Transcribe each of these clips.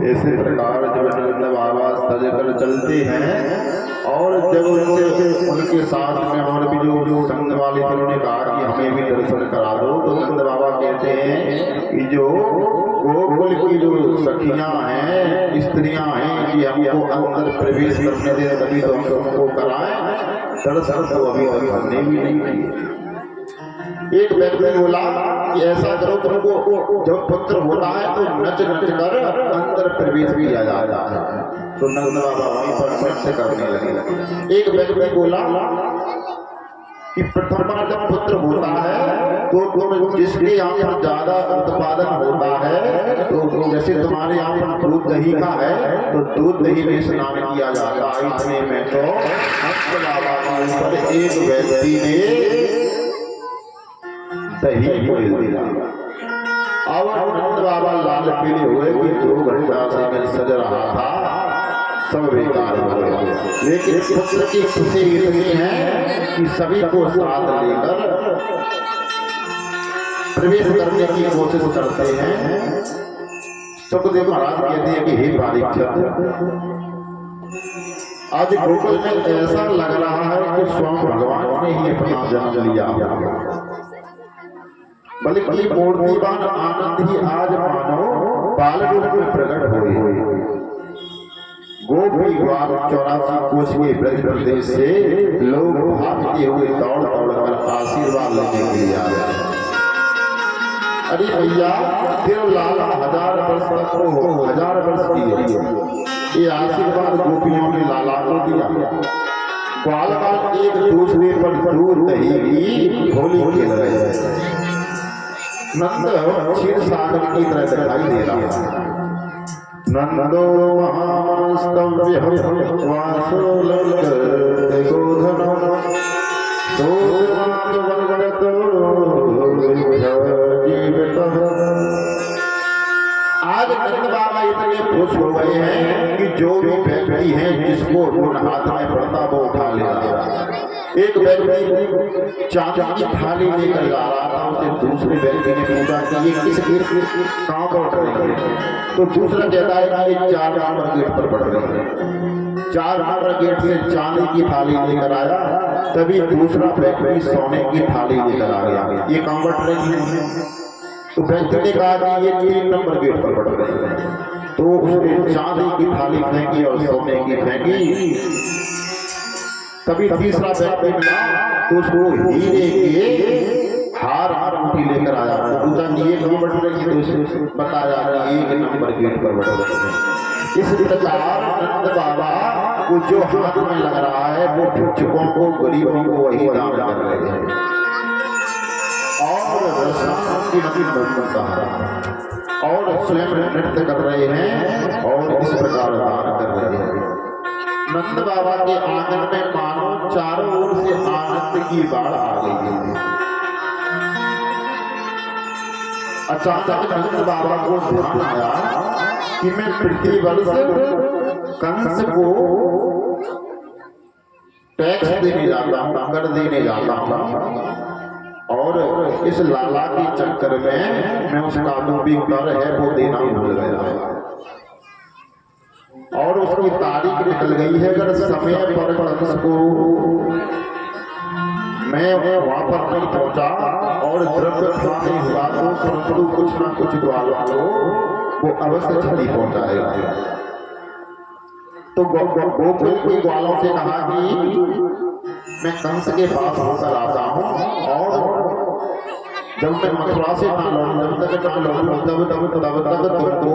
इसी प्रकार जब नंद बाबा सज कर चलते हैं और जब उनके साथ में और भी जो संग वाले थे उन्होंने कहा कि हमें भी दर्शन करा दो, तो नंद बाबा कहते हैं कि जो गोकुल की जो सखियां हैं, स्त्रियां हैं, कि हमको अंदर प्रवेश करने दे तभी तो हम तुमको कराएं, दर्शन तो अभी तक हमने भी नहीं किए। एक व्यक्ति बोला कि ऐसा करो, तुमको जब पुत्र होता है तो नच नच कर अंदर प्रवेश किया जाता है। तो नंद बाबा वहीं पर नृत्य करने लगे। एक व्यक्ति बोला कि प्रथम बार जब पुत्र होता है तो तुम जिसके यहाँ पर ज्यादा उत्पादन होता है तो जैसे तुम्हारे यहाँ पर दूध दही का है तो दूध दही में स्नान किया जाता है। इतने में तो नंद बाबा के ऊपर एक व्यक्ति ने दही बोल दिया। अब नंद बाबा लाल पीले हुए कि 2 घंटा से मैं सज रहा था, सब बेकार हो गया। लेकिन पुत्र की खुशी इतनी है कि सभी को साथ लेकर प्रवेश करने की कोशिश करते हैं। सुखदेव महाराज कहते हैं कि हे परीक्षित, आज गोकुल में ऐसा लग रहा है कि स्वयं भगवान ने ही अपना जन्म लिया, बल्कि मूर्तिवान आनंद ही आज मानो बाल रूप में प्रकट हुए। गोपी ग्वाल 84 कोष के ब्रज प्रदेश से लोग भागते हुए दौड़ दौड़ कर आशीर्वाद लेने के लिए आ गए। अरे भैया, फिर लाला 1000 वर्ष तक हो, 1000 वर्ष की ये आशीर्वाद गोपियों ने लाला को दिया। ग्वाल बाल एक दूसरे पर दूध दही की होली खेल रहे हैं। नंद क्षीर सागर की तरह दिखाई दे रहा है। नंदो महास्तव्य वासो ललकते गोधन सोमात वरवरतो जीवितः। आज नंद बाबा इतने खुश हो गए हैं कि जो भी व्यक्ति है जिसको उन हाथ में पड़ता वो उठा लेता। एक व्यक्ति चांदी की थाली लेकर जा रहा था, उसे दूसरे व्यक्ति ने पूछा कि ये किस कहाँ पर पड़ रही है, तो दूसरा कहता है कि ये 4 नंबर गेट पर पड़ रही है। 4 नंबर गेट से चांदी की थाली लेकर आया, तभी दूसरा व्यक्ति सोने की थाली लेकर आ गया। ये कहाँ पड़ रही है? तो व्यक्ति ने कहा कि ये 3 नंबर गेट पर पड़ रही है। तो उसने चांदी की थाली फेंकी और सोने की फेंकी। तभी तीसरा व्यक्ति मिला तो उसको हीरे के हार अंगूठी लेकर आया। तो पूछा कि ये कहाँ बढ़ रही है, तो उसने बताया कि 1 नंबर गेट पर बढ़ रही है। इस प्रकार नंद बाबा को जो हाथ में लग रहा है वो भिक्षुकों को, गरीबों को वही दान कर रहे हैं और और स्वयं नृत्य कर रहे हैं और इस प्रकार दान कर रहे हैं। नंद बाबा के आंगन में मानो चारों ओर से आनंद की बाढ़ आ गई है। अचानक नंद बाबा को ध्यान आया कि मैं प्रतिवर्ष कंस को टैक्स देने जाता हूँ, कर देने जाता हूँ, और इस लाला के चक्कर में मैं उसका जो भी कर है वो देना भूल गया और उसकी तारीख निकल गई है। अगर समय पर कंस को मैं वहां पर नहीं पहुंचा और द्रव्य नहीं हुआ तो परंतु कुछ ना कुछ ग्वालों को वो अवश्य क्षति पहुंचाएगा। तो गोकुल के ग्वालों से कहा कि मैं कंस के पास होकर आता हूँ और जब मैं मथुरा से ना लौटूं तब तक तुमको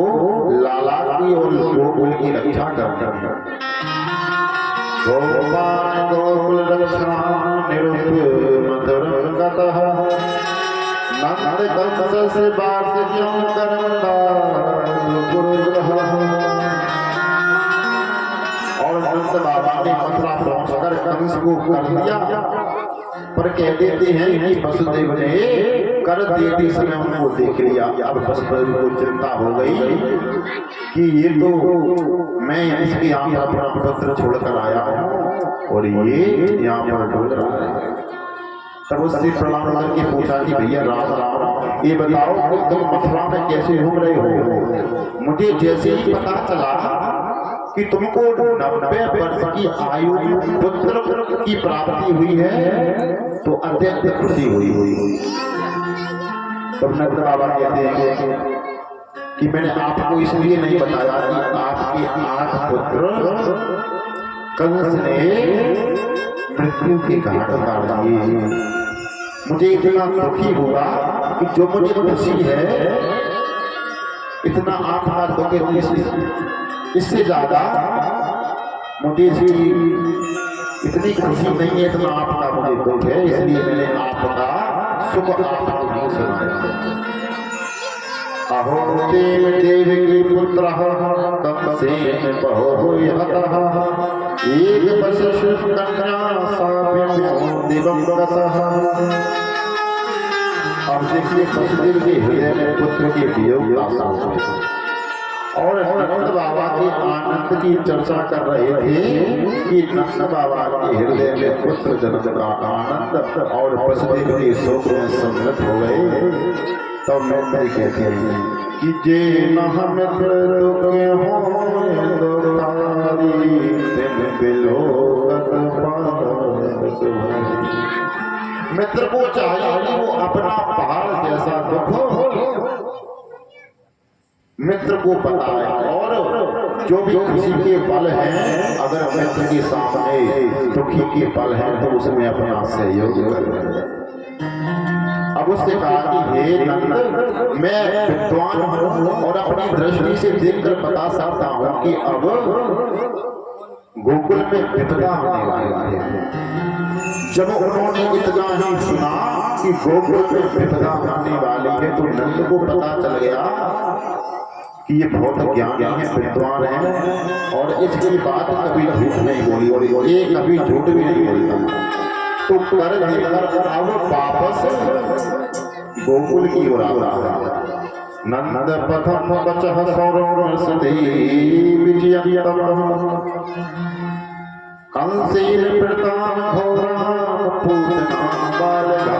लाला की और गोकुल की रक्षा करनी है। गोपाल गोकुल रक्षा निरुद्ध मधुरगतः नंद कंस से बात्स्यं करता गुरुग्रह। और नंद बाबा ने मथुरा पहुंचकर कंस को कर दिया, पर कह देते हैं कि वसुदेव ने कर देते समय उनको देख लिया। अब वसुदेव को चिंता हो गई कि ये तो मैं इसके यहाँ पर अपना पुत्र छोड़कर आया हूँ और ये यहाँ पर ढूंढ रहा है। तब उससे प्रणाम करके पूछा कि भैया राम राम, ये बताओ कि तुम मथुरा में कैसे घूम रहे हो? मुझे जैसे ही पता चला कि तुमको 90 वर्ष की आयु पुत्र की प्राप्ति हुई है तो अत्यंत खुशी हुई। तब नंद बाबा कहते हैं कि मैंने आपको इसलिए नहीं बताया कि आपके 8 पुत्र कंस ने मृत्यु के घाट उतार दिए। मुझे इतना दुखी हुआ कि जो मुझे खुशी है इतना आपका दुख इससे ज्यादा मुझे इतनी खुशी नहीं है, इतना आपका मुझे दुख है, इसलिए मैंने आपका सुख आपको नहीं सुनाया। अहो देवकी पुत्र कंसेन बहुयतः एक वशिष्ठ कन्या साभ्यं दिवंगतः। अब देखिए वसुदेव के हृदय में पुत्र के वियोग का शोक और नंद बाबा के आनंद की चर्चा कर रहे थे कि नंद बाबा के हृदय में पुत्र जन्म का आनंद और वसुदेव के शोक में सम्मिलित हो गए। तो मैं कहते हैं कि जे मित्र दुख हो मित्र को चाहिए कि वो अपना पहाड़ जैसा दुख मित्र को बताए, और जो भी खुशी के पल हैं अगर मित्र के सामने दुखी के पल हैं तो उसमें अपना सहयोग करें। अब उससे कहा कि हे नंद, मैं विद्वान हूं और अपनी दृष्टि से देखकर बता सकता हूं कि अब गोकुल में विपदा होने वाली है। जब उन्होंने इतना ही सुना कि गोकुल में विपदा होने वाली है तो नंद को पता चल गया कि ये बहुत ज्ञानी है, विद्वान है और इसकी बात कभी झूठ नहीं बोली और ये कभी झूठ भी नहीं बोलता। तो कर देकर अब वापस गोकुल की ओर आ रहा। नंद प्रथम बचह सौरसती विजयतम कंसेन प्रताप घोरा पूतना बालगा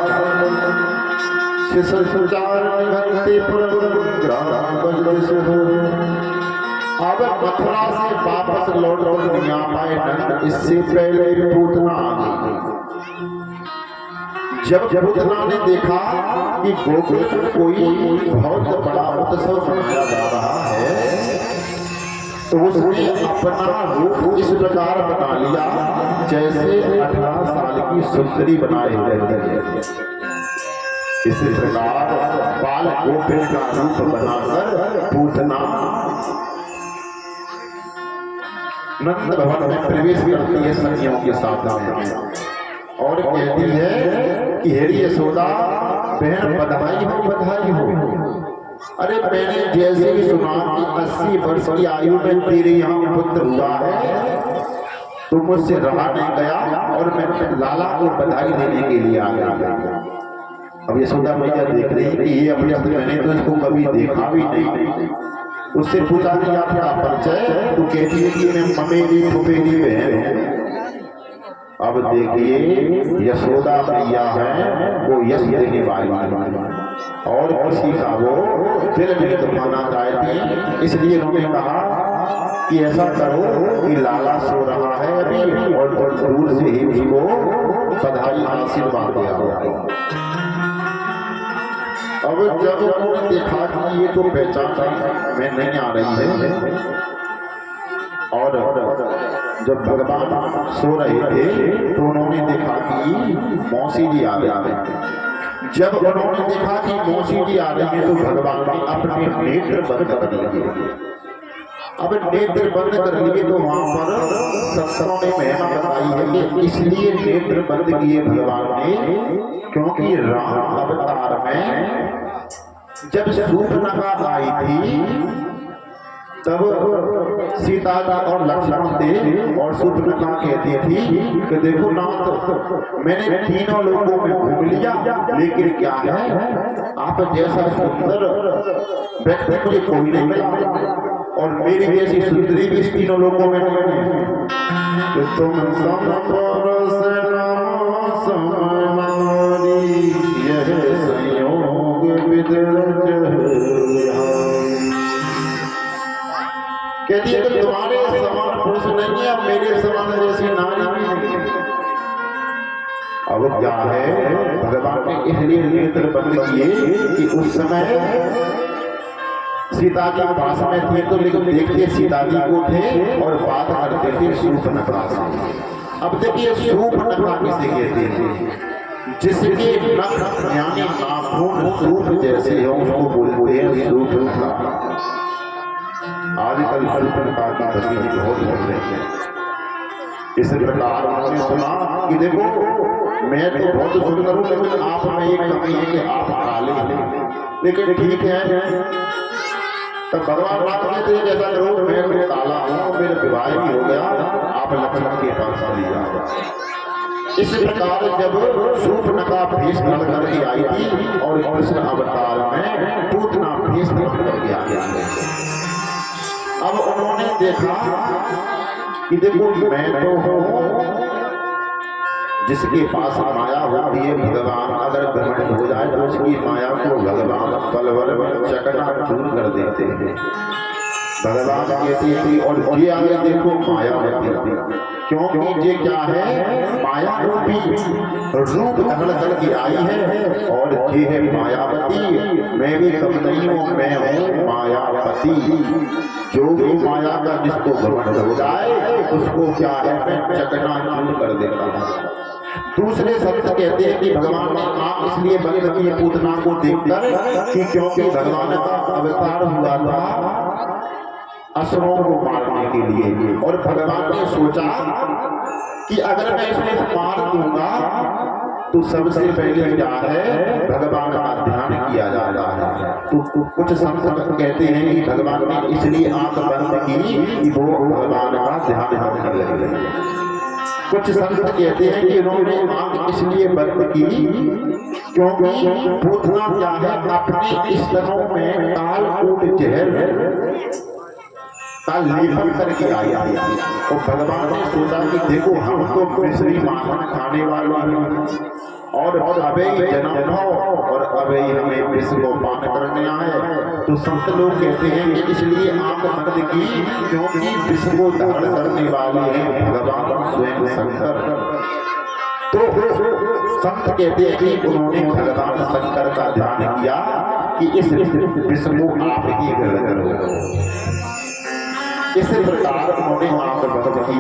शिशु सुचार निघंते पुरग्राम बलस हो। अब मथुरा से वापस लौट नहीं आ पाए नंद, इससे पहले पूतना आ गई। जब पूतना ने देखा कि गोकुल में कोई बहुत बड़ा उत्सव मनाया जा रहा है तो उसने अपना रूप इस प्रकार बना लिया जैसे 18 साल की सुंदरी बनाए रहते हैं। इसी प्रकार बाल गोपिन का रूप बनाकर पूतना नंद भवन में प्रवेश करती है सखियों के साथ और कहती है कि हे यशोदा बहन बधाई हो बधाई हो। अरे मैंने जैसे ही सुना कि 80 वर्ष की आयु में तेरे यहाँ पुत्र हुआ है तो मुझसे रहा नहीं गया और मैं लाला को बधाई देने के लिए आ गया। अब यशोदा मैया देख रही कि ये अपने मैंने तो इसको कभी देखा भी नहीं। उससे पूछा कि आपका परिचय, तो कहती है कि मैं ममेरी फुफेरी बहन हूँ। अब देखिए यशोदा मैया है वो यश देने वाली और किसी का वो दिल में दुखाना चाहती, इसलिए उन्होंने कहा कि ऐसा करो कि लाला सो रहा है अभी और दूर से ही उसको बधाई आशीर्वाद दिया। अब जब उन्होंने देखा कि ये तो पहचान में नहीं आ रही है और जब भगवान सो रहे थे तो उन्होंने देखा कि मौसी जी आ गए। जब उन्होंने देखा कि मौसी जी आ रही है तो भगवान ने अपने नेत्र बंद कर दिए। अब नेत्र बंद कर लिए तो वहां पर संतों ने महिमा बताई है कि इसलिए नेत्र बंद किए भगवान ने क्योंकि राम अवतार में जब शूर्पणखा आई थी तब सीता और लक्ष्मण थे और शूर्पणखा कहती थी कि देखो नाथ मैंने तीनों लोगों में घूम लिया लेकिन क्या है आप जैसा सुंदर व्यक्ति मुझे कोई नहीं मिला और मेरी जैसी सुंदरी भी तीनों लोगों में नहीं। तुम कहती है कि तुम्हारे समान पुरुष नहीं है, मेरे समान जैसी नारी भी नहीं है। अब क्या है, भगवान ने इसलिए नेत्र बंद किए कि उस समय सीता जी पास में थे तो लेकिन देखते सीता जी को थे और बात करते थे शूर्पणखा से। अब देखिए शूर्पणखा किसे कहते हैं? जिसके नख यानी नाखून सूप जैसे हो उसको बोलते हैं शूर्पणखा। आजकल शूर्पणखा की तस्वीर बहुत बोल रहे हैं। इस प्रकार उन्होंने सुना कि देखो मैं तो बहुत सुंदर हूँ लेकिन आप में एक कमी है कि आप काले हैं, लेकिन ठीक है। तो भगवान राम कहते हैं जैसा करो, मैं तो काला हूँ, मेरा विवाह भी हो गया, आप लक्ष्मण के पास चली जाओ। इस प्रकार जब शूर्पणखा भेष धर करके आई थी और कृष्ण अवतार में पूतना भेष धर करके आ गया। अब उन्होंने देखा कि देखो मैं तो हूँ जिसके पास माया होती है, भगवान अगर घमंड हो जाए तो उसकी माया को भगवान बलवल चकनाचूर कर देते हैं। भगवान कहती थी और ये आगे देखो माया होती थी, क्योंकि ये क्या है, माया रूपी रूप धारण करके आई है और ये है मायावती। मैं भी कम नहीं हूँ, मैं हूँ मायावती। जो भी माया का जिसको घमंड हो जाए उसको क्या है, मैं चकनाचूर कर देता हूँ। दूसरे संत कहते हैं कि भगवान ने आंख इसलिए बंद की पूतना को देखकर कि क्योंकि भगवान का अवतार हुआ था असुरों को मारने के लिए, और भगवान ने सोचा कि अगर मैं इसको मार दूंगा तो सबसे पहले क्या है, भगवान का ध्यान किया जाता है। तो कुछ संत कहते हैं कि भगवान ने इसलिए आंख बंद की कि वो भगवान का ध्यान करने लगे। कुछ संत कहते हैं कि इन्होंने आंख इसलिए बंद की क्योंकि पूतना क्या है, अपने स्तनों में कालकूट जहर का लेपन करके आया। तो भगवान ने सोचा कि देखो हम तो मिश्री माखन खाने वाले हैं और अबे जन्म हो और अबे हमें विष को पान करने आए। तो संत लोग कहते हैं कि इसलिए आंख बंद की क्योंकि विष को धारण करने वाले हैं भगवान स्वयं शंकर। तो संत कहते हैं कि उन्होंने भगवान शंकर का ध्यान किया कि इस विष को आप ही ग्रहण करो। इस प्रकार उन्होंने आंख बंद की।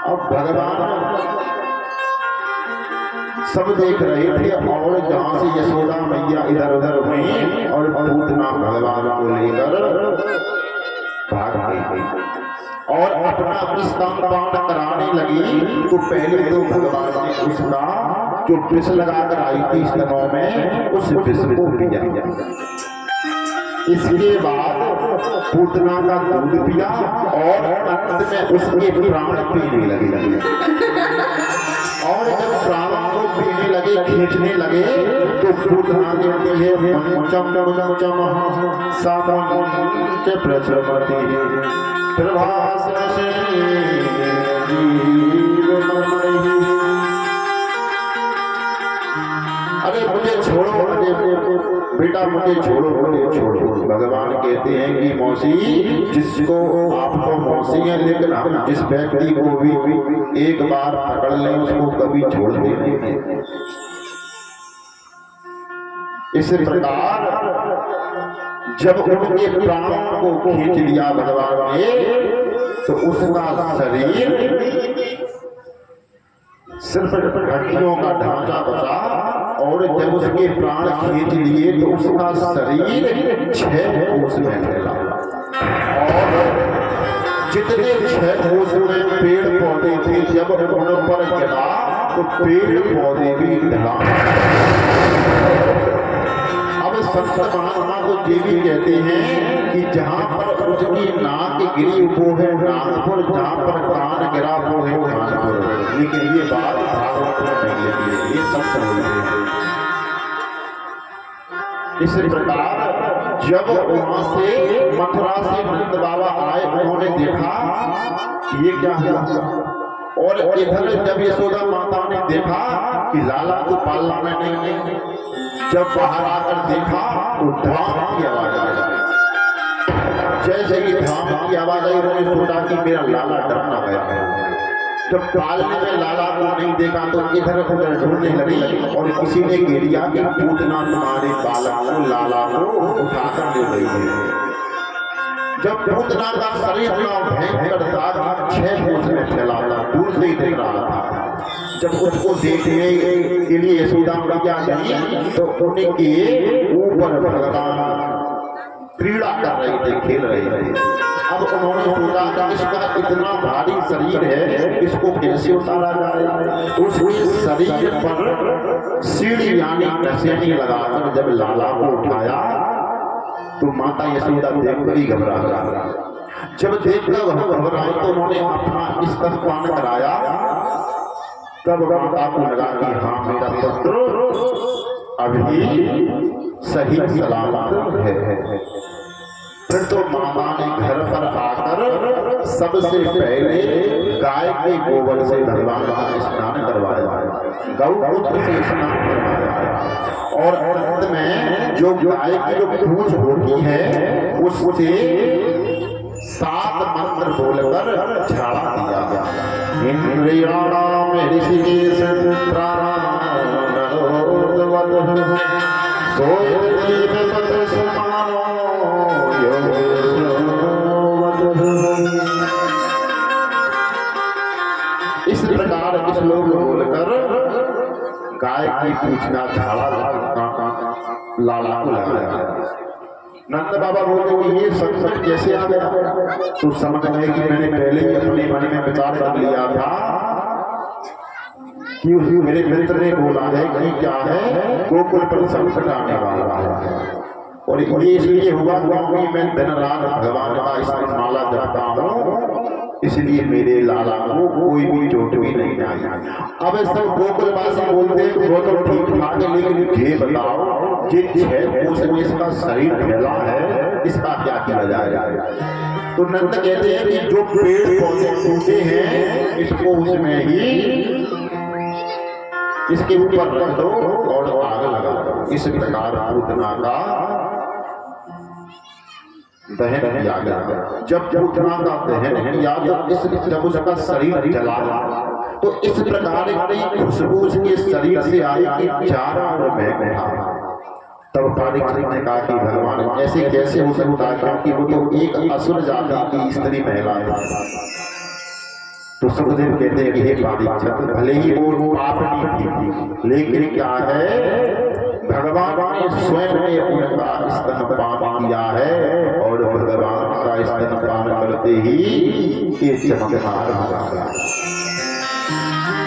अब भगवान सब देख रहे थे और जहां से यशोदा मैया इधर उधर हुई और पूतना भगवान को लेकर भाग गई और अपना स्तनपान कराने लगी। तो पहले तो भगवान ने उसका जो विष लगाकर आई थी स्तनों में उस विष को पिया। इसके बाद पूतना का दूध पिया और अंत में उसके प्राण पीने लगे। और जब प्राण को पीने लगे, खींचने लगे, तो पूतना कहती है प्रभास अरे मुझे छोड़ो, बेटा मुझे छोड़ो, मुझे छोड़ो। भगवान कहते हैं कि मौसी, जिसको आप तो मौसी हैं लेकिन हम जिस व्यक्ति को भी एक बार पकड़ लें उसको कभी छोड़ देते हैं। इस प्रकार जब उनके प्राणों को खींच लिया भगवान ने तो उसका शरीर सिर्फ हड्डियों का ढांचा बचा और जब उसके प्राण खींच लिए तो उसका शरीर 6 कोस में फैला और जितने 6 कोस में पेड़ पौधे थे जब उन पर गिरा तो पेड़ पौधे भी ढला। अब संत महात्मा तो ये भी कहते हैं कि जहां पर उसकी नाक गिरी वो है नागपुर, जहां पर कान गिरा वो है कानपुर। लेकिन ये बात भागवत में नहीं लिखी, ये सब समझते हैं। इस प्रकार जब वहां से मथुरा से नंद बाबा आए, उन्होंने देखा ये क्या हुआ। और इधर जब यशोदा माता ने देखा कि लाला को पालना में नहीं, जब बाहर आकर देखा तो धाम की आवाज आई। जैसे ही धाम की आवाज आई उन्होंने सोचा कि मेरा लाला डर ना गया। जब पालने में लाला को नहीं देखा तो इधर उधर ढूंढने लगी और किसी ने कह दिया कि पूतना तुम्हारे बालक को लाला को उठाकर ले गई है। जब पूतना का शरीर अपना भयंकर दाग 6 कोस में फैला था, दूर से ही देख रहा था। जब उसको देखने के लिए यशोदा मैया गई तो उनके ऊपर भगवान क्रीड़ा कर रहे थे, खेल रहे थे। अब उन्होंने सोचा कि इसका इतना भारी शरीर है, इसको कैसे उतारा जाए। उसके शरीर पर सीढ़ी यानी नसेनी लगाकर जब लाला को उठाया तो माता यशोदा देखकर ही घबरा गई। जब देखकर घबराई तो उन्होंने अपना स्तनपान कराया। तब माता को लगा कि हाँ मेरा पुत्र अभी सही सलामत है। फिर तो माता ने घर पर आकर सबसे पहले गाय के गोबर से भगवान का स्नान करवाया, गौमूत्र से स्नान करवाया और अंत में जो गाय की जो पूंछ होती है उससे 7 मंत्र बोलकर झाड़ा दिया गया। इंद्रियाणाम ऋषिकेश इस प्रकार श्लोक बोलकर गाय की पूछना झाड़ा लाला को लगाया। नंद बाबा बोलते कि ये संकट कैसे आ गया, तो समझ गए कि मैंने पहले ही अपने मन में विचार कर लिया था कि मेरे मित्र ने बोला है कि क्या है गोकुल पर संकट आने वाला है। और ये इसलिए हुआ क्योंकि मैं दिन रात भगवान का स्मरण माला जपता हूँ, इसलिए मेरे लाला को कोई भी चोट भी नहीं आई। अब सब गोकुलवासी बोलते हैं वो तो ठीक ठाक है, लेकिन ये बताओ जिन 6 कोस में इसका शरीर फैला है इसका क्या किया जाएगा। तो नंद कहते हैं कि जो पेड़ पौधे टूटे हैं इसको उसमें ही इसके ऊपर रख दो और आग लगा दो। इस प्रकार पूतना का दहन किया गया। जब पूतना का दहन किया जब उसका शरीर जला तो इस प्रकार की खुशबू उसके शरीर से आई कि चारों ओर महक रहा। तब परीक्षित ने कहा कि भगवान ऐसे कैसे हो सकता है, क्योंकि वो तो एक असुर जाति की स्त्री महिला है। तो सुखदेव कहते हैं कि हे परीक्षित, भले ही वो पापनी थी लेकिन क्या है भगवान ने स्वयं ने उनका स्तनपान किया है और भगवान का स्तनपान करते ही ये चमत्कार हुआ।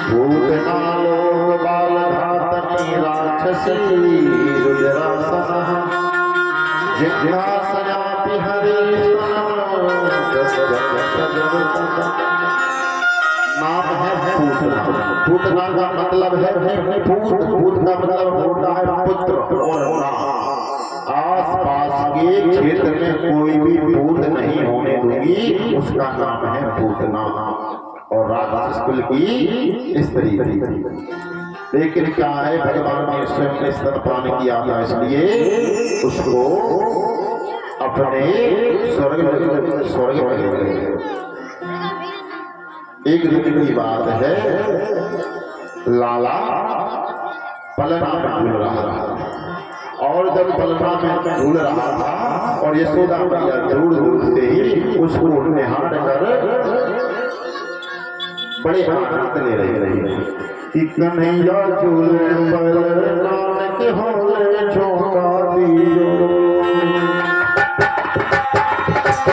पूतना लोक बाल घातनी राक्षसी रुद्रासनः जिज्ञासयापि हरेस्तनः नाम है पूतना। पूतना का मतलब है पूत, पूत का मतलब होता है पुत्र और नाम। आस पास के क्षेत्र में कोई भी पूत नहीं होने दूंगी, उसका नाम है पूतना और राक्षस कुल की स्त्री। लेकिन क्या है भगवान ने स्वयं स्तनपान किया था, इसलिए उसको अपने स्वर्ग में ले गए। एक दिन की बात है, लाला पलना में झूल रहा था और जब पलना में झूल रहा था और यशोदा मैया दूर दूर से ही उसको निहार कर बड़े आनंद ले रही कि कन्हैया झूले पर नानक होले झोंका दिए